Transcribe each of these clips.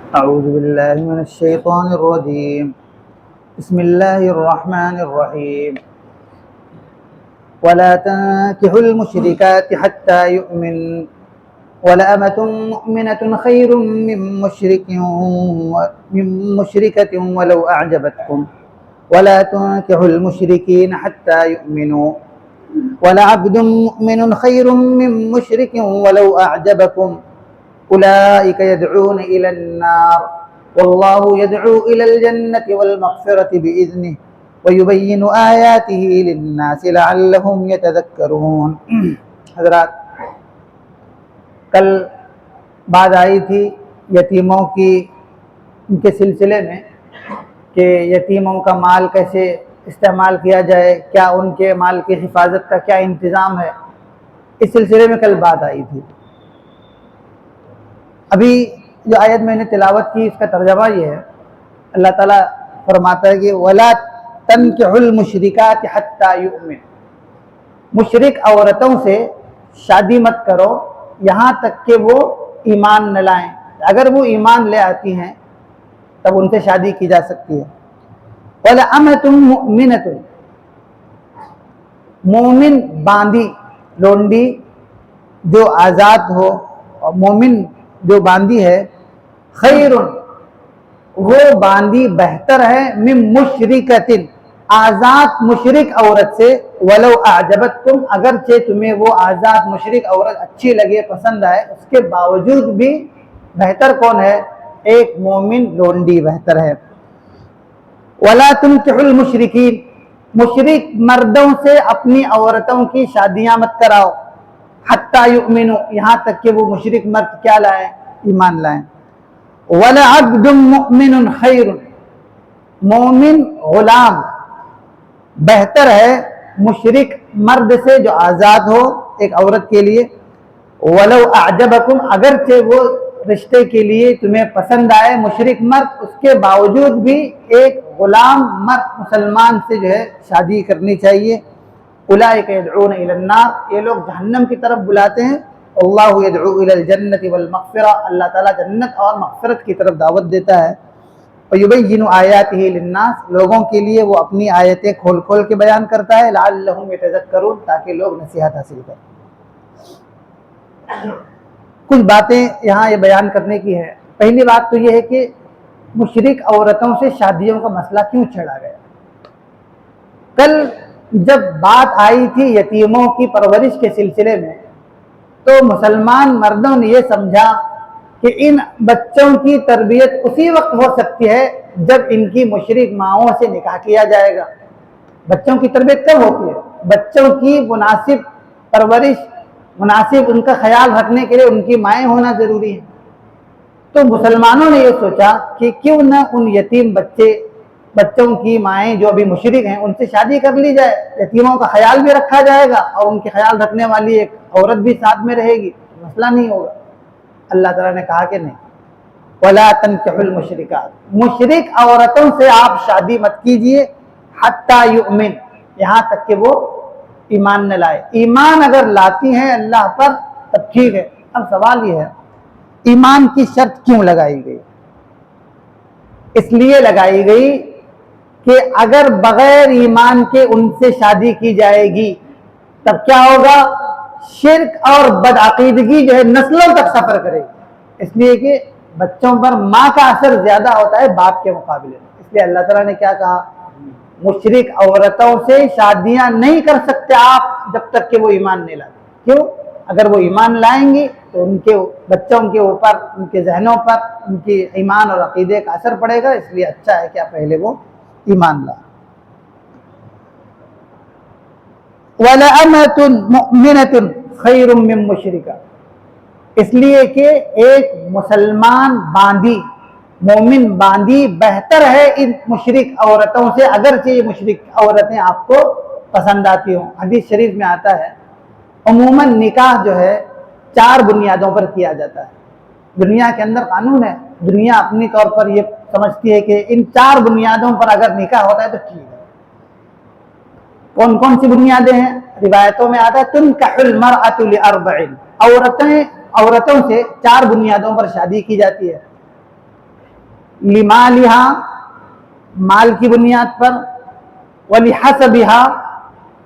أعوذ بالله من الشيطان الرجيم. بسم الله الرحمن الرحيم. ولا تنكحوا المشركات حتى يؤمن ولأمة مؤمنة خير من مشركة ولو أعجبتكم ولا تنكحوا المشركين حتى يؤمنوا ولعبد مؤمن خير من مشرك ولو أعجبكم أولئك يدعون إلى النار والله يدعو إلى الجنة والمغفرة بإذنه ويبين آياته للناس لعلهم يتذكرون. حضرات، کل بات آئی تھی یتیموں کی ان کے سلسلے میں کہ یتیموں کا مال کیسے استعمال کیا جائے، کیا ان کے مال کی حفاظت کا کیا انتظام ہے، اس سلسلے میں کل بات آئی تھی. ابھی جو آیت میں نے تلاوت کی اس کا ترجمہ یہ ہے، اللہ تعالیٰ فرماتا ہے کہ وَلَا تَنْكِحُوا الْمُشْرِكَاتِ حَتَّى يُؤْمِنْ، مشرک عورتوں سے شادی مت کرو یہاں تک کہ وہ ایمان نہ لائیں. اگر وہ ایمان لے آتی ہیں تب ان سے شادی کی جا سکتی ہے. وَلَأَمَةٌ مُؤْمِنَةٌ، مومن باندی لونڈی جو آزاد ہو، اور مومن جو باندی ہے، خیر، وہ باندی بہتر ہے، من مشرکۃ، آزاد مشرک عورت سے، ولو اعجبتکم، اگرچہ تمہیں وہ آزاد مشرک عورت اچھی لگے، پسند آئے، اس کے باوجود بھی بہتر کون ہے؟ ایک مومن لونڈی بہتر ہے. ولا تنکحوا المشرکین، مشرک مردوں سے اپنی عورتوں کی شادیاں مت کراؤ، حتی یؤمنوا، یہاں تک کہ وہ مشرک مرد کیا لائیں؟ ایمان لائیں. ولعبد مؤمن خیر، مومن غلام بہتر ہے مشرک مرد سے جو آزاد ہو ایک عورت کے لیے. ولو اعجبکم، اگرچہ وہ رشتے کے لیے تمہیں پسند آئے مشرک مرد، اس کے باوجود بھی ایک غلام مرد مسلمان سے جو ہے شادی کرنی چاہیے. اولئک یدعون الی النار، یہ لوگ جہنم کی طرف بلاتے ہیں. اللہ یدعو الی الجنۃ والمغفرہ، اللہ تعالیٰ جنت اور مغفرت کی طرف دعوت دیتا ہے. ویبین آیاتہ للناس، لوگوں کے لیے وہ اپنی آیتیں کھول کھول کے بیان کرتا ہے. لعلہم یتذکرون، تاکہ لوگ نصیحت حاصل کریں. کچھ باتیں یہاں یہ بیان کرنے کی ہے. پہلی بات تو یہ ہے کہ مشرک عورتوں سے شادیوں کا مسئلہ کیوں چھڑا گیا. کل جب بات آئی تھی یتیموں کی پرورش کے سلسلے میں، تو مسلمان مردوں نے یہ سمجھا کہ ان بچوں کی تربیت اسی وقت ہو سکتی ہے جب ان کی مشرک ماؤں سے نکاح کیا جائے گا. بچوں کی تربیت کب ہوتی ہے؟ بچوں کی مناسب پرورش، مناسب ان کا خیال رکھنے کے لیے ان کی مائیں ہونا ضروری ہے. تو مسلمانوں نے یہ سوچا کہ کیوں نہ ان یتیم بچوں کی مائیں جو ابھی مشرک ہیں ان سے شادی کر لی جائے، یتیموں کا خیال بھی رکھا جائے گا اور ان کے خیال رکھنے والی ایک عورت بھی ساتھ میں رہے گی، مسئلہ نہیں ہوگا. اللہ تعالیٰ نے کہا کہ نہیں، وَلَا تَنْكِحُوا الْمُشْرِكَاتِ، مشرک عورتوں سے آپ شادی مت کیجئے، حَتَّى يُؤْمِنْ، یہاں تک کہ وہ ایمان نہ لائے. ایمان اگر لاتی ہیں اللہ پر تب ٹھیک ہے. اب سوال یہ ہے ایمان کی شرط کیوں لگائی گئی؟ اس لیے لگائی گئی کہ اگر بغیر ایمان کے ان سے شادی کی جائے گی تب کیا ہوگا؟ شرک اور بدعقیدگی جو ہے نسلوں تک سفر کرے گی. اس لیے کہ بچوں پر ماں کا اثر زیادہ ہوتا ہے باپ کے مقابلے میں. اس لیے اللہ تعالیٰ نے کیا کہا؟ مشرک عورتوں سے شادیاں نہیں کر سکتے آپ جب تک کہ وہ ایمان نہیں لاتے. کیوں؟ اگر وہ ایمان لائیں گی تو ان کے بچوں کے اوپر، ان کے ذہنوں پر ان کی ایمان اور عقیدے کا اثر پڑے گا. اس لیے اچھا ہے کہ پہلے وہ ایمان لائیں. وَلَأَمَةٌ مُؤْمِنَةٌ خَيْرٌ مِّن مُشْرِكَةٍ، اس لیے کہ ایک مسلمان باندی، مومن باندی بہتر ہے ان مشرک عورتوں سے، اگرچہ یہ مشرک عورتیں آپ کو پسند آتی ہوں. حدیث شریف میں آتا ہے عموماً نکاح جو ہے 4 بنیادوں پر کیا جاتا ہے. دنیا کے اندر قانون ہے، دنیا اپنی طور پر یہ سمجھتی ہے کہ ان 4 بنیادوں پر اگر نکاح ہوتا ہے تو ٹھیک ہے. کون کون سی بنیادیں ہیں؟ روایتوں میں آتا ہے تنکح المرأة لأربع، عورتوں سے 4 بنیادوں پر شادی کی جاتی ہے. लिमालिहा, माल की बुनियाद पर, वलिहसबिहा,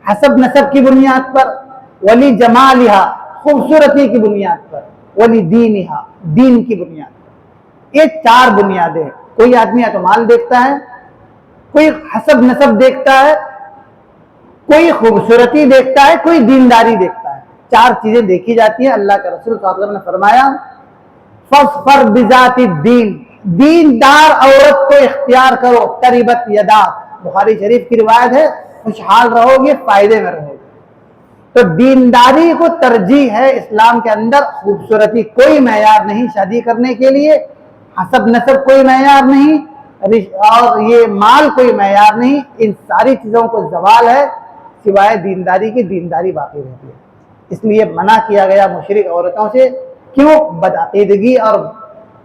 हसब नसब की बुनियाद पर, वली जमालिहा, खूबसूरती की बुनियाद पर, वली दीनिहा, दीन की बुनियाद पर। ये चार बुनियादें हैं। कोई आदमी या तो माल देखता है, कोई हसब नसब देखता है, कोई खूबसूरती देखता है, कोई दीनदारी देखता है। चार चीजें देखी जाती है। अल्लाह के रसूल सल्लल्लाहु अलैहि वसल्लम ने फरमाया फस्फर बिजाति दीन, दीनदार औरत को इख्तियार करो, तरिबत यदाक। बुखारी शरीफ की रिवायत है, खुशहाल रहोगे, फायदे में रहोगे। तो दीनदारी को तरजीह है इस्लाम के अंदर। खूबसूरती कोई मैयार नहीं शादी करने के लिए, हसब नसब कोई मैयार नहीं, और ये माल कोई मैयार नहीं। इन सारी चीजों को जवाल है, सिवाय दीनदारी की दीनदारी बाकी रहती है। इसलिए मना किया गया मुशरिक औरतों से। क्यों? बदअकीदगी और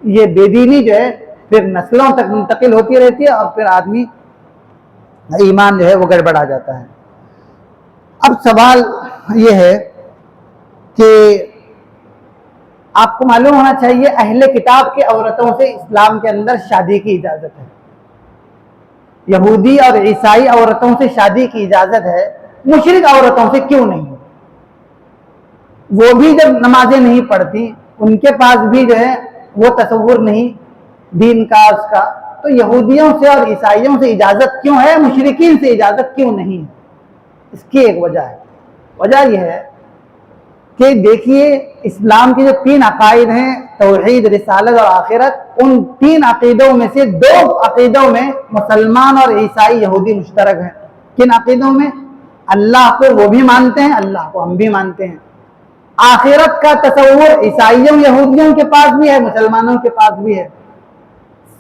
ये बेदीनी जो है फिर नस्लों तक मुंतकिल होती रहती है और फिर आदमी ईमान जो है वो गड़बड़ा जाता है। अब सवाल ये है कि आपको मालूम होना चाहिए अहले किताब के औरतों से इस्लाम के अंदर शादी की इजाजत है। यहूदी और ईसाई औरतों से शादी की इजाजत है, मुशरिक औरतों से क्यों नहीं? वो भी जब नमाजें नहीं पढ़ती, उनके पास भी जो है वो तसव्वुर नहीं दीन का उसका, तो यहूदियों से और ईसाइयों से इजाजत क्यों है, मुशरिकीन से इजाजत क्यों नहीं है? इसकी एक वजह है। वजह यह है कि देखिए इस्लाम के जो तीन अकायद हैं, तौहीद, रिसालत और आखिरत, उन तीन अकीदों में से दो अकीदों में मुसलमान और ईसाई यहूदी मुश्तरक हैं। किन अकीदों में? अल्लाह को वो भी मानते हैं, अल्लाह को हम भी मानते हैं। आखिरत का तसव्वुर ईसाइयों यहूदियों के पास भी है, मुसलमानों के पास भी है।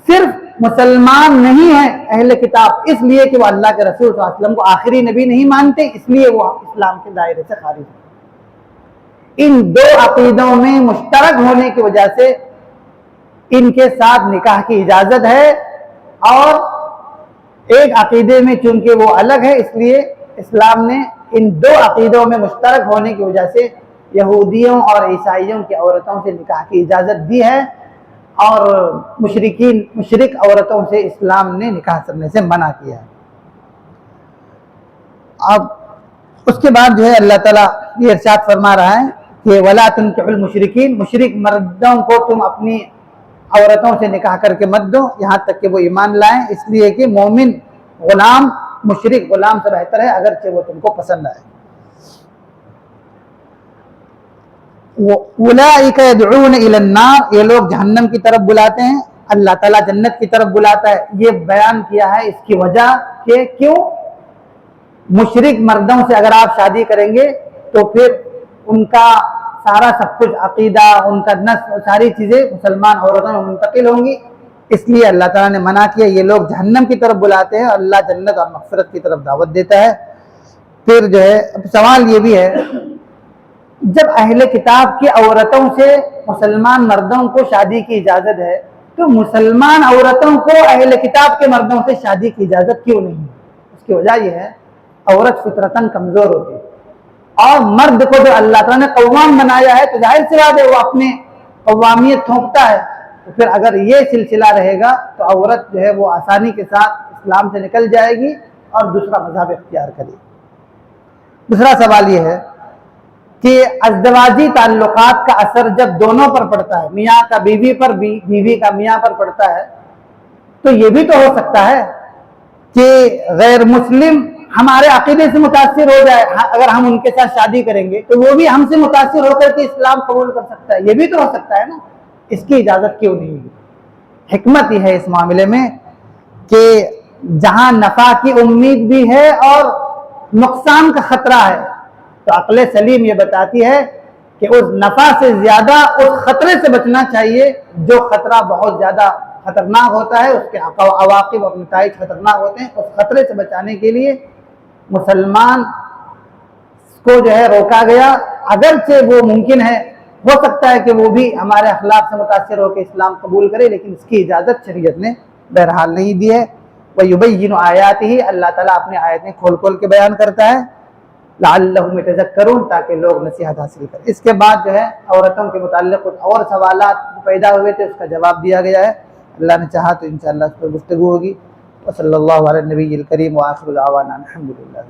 सिर्फ मुसलमान नहीं है अहले किताब इसलिए कि वो अल्लाह के रसूल सल्लल्लाहु अलैहि वसल्लम को आखिरी नबी नहीं मानते, इसलिए वो इस्लाम के दायरे से खारिज है। इन दो अकीदों में मुश्तरक होने की वजह से इनके साथ निकाह की इजाजत है, और एक अकीदे में चूंकि वो अलग है इसलिए इस्लाम ने इन दो अकीदों में मुश्तरक होने की वजह से यहूदियों और ईसाइयों की औरतों से निकाह की इजाजत दी है, और मुशरिक औरतों से इस्लाम ने निकाह करने से मना किया है। अब उसके बाद जो है अल्लाह ताला ये इरशाद फरमा रहा है कि वला तुनकिहुल मुशरिकीन, मुशरिक मर्दों को तुम अपनी औरतों से निकाह करके मत दो यहाँ तक कि वो ईमान लाएं, इसलिए कि मोमिन गुलाम मुशरिक गुलाम से बेहतर है अगरचे वो तुमको पसंद आए। उलाइका यदऊन इलन्नार, ये लोग जहन्नम की तरफ बुलाते हैं, अल्लाह ताला जन्नत की तरफ बुलाता है। ये बयान किया है इसकी वजह कि क्यों मुशरिक मर्दों से अगर आप शादी करेंगे तो फिर उनका सारा सब कुछ अकीदा, उनका नस्ल, सारी चीजें मुसलमान औरतों में मुंतकिल होंगी, इसलिए अल्लाह ताला ने मना किया। ये लोग जहन्नम की तरफ बुलाते हैं, अल्लाह जन्नत और मग़फ़िरत की तरफ दावत देता है। फिर जो है अब सवाल ये भी है, जब अहले किताब की औरतों से मुसलमान मर्दों को शादी की इजाजत है, तो मुसलमान औरतों को अहले किताब के मर्दों से शादी की इजाजत क्यों नहीं है? उसकी वजह यह है औरत फितरतन कमजोर होती है, और मर्द को जो अल्लाह ताला ने कव्वाम बनाया है तो जाहिर सी बात है वो अपने कव्वामियत थोपता है। तो फिर अगर ये सिलसिला रहेगा तो औरत जो है वो आसानी के साथ इस्लाम से निकल जाएगी और दूसरा मजहब इख्तियार करेगी। दूसरा सवाल ये है कि अज़दवाजी ताल्लुकात का असर जब दोनों पर पड़ता है, मियाँ का बीवी पर, बीवी का मियाँ पर पड़ता है, तो ये भी तो हो सकता है कि गैर मुस्लिम हमारे अकीदे से मुतासिर हो जाए, अगर हम उनके साथ शादी करेंगे तो वो भी हमसे मुतासिर होकर के इस्लाम कबूल कर सकता है। ये भी तो हो सकता है ना, इसकी इजाज़त क्यों नहीं है? हिकमत ही है इस मामले में कि जहाँ नफ़ा की उम्मीद भी है और नुकसान का खतरा है, तो अक्ल सलीम ये बताती है कि उस नफ़ा से ज़्यादा उस खतरे से बचना चाहिए जो खतरा बहुत ज़्यादा खतरनाक होता है, उसके अवाक़िब और नताइज खतरनाक होते हैं। उस खतरे से बचाने के लिए मुसलमान को जो है रोका गया, अगरचे वो मुमकिन है, हो सकता है कि वो भी हमारे अखलाक से मुतासिर होकर इस्लाम कबूल करे, लेकिन इसकी इजाज़त शरीयत ने बहरहाल नहीं दी है। वह युबय्यिनु आयातिही, अल्लाह ताला अपनी आयतें खोल खोल के बयान करता है, लअल्लहुम यतज़क्करून, ताकि लोग नसीहत हासिल करें। इसके बाद जो है औरतों के मुताल्लिक़ कुछ और सवालात पैदा हुए थे, उसका जवाब दिया गया है। اللہ نے چاہا تو انشاءاللہ اس پر گفتگو ہوگی. وصلی اللہ علی النبی الکریم وآخر دعوانا الحمدللہ.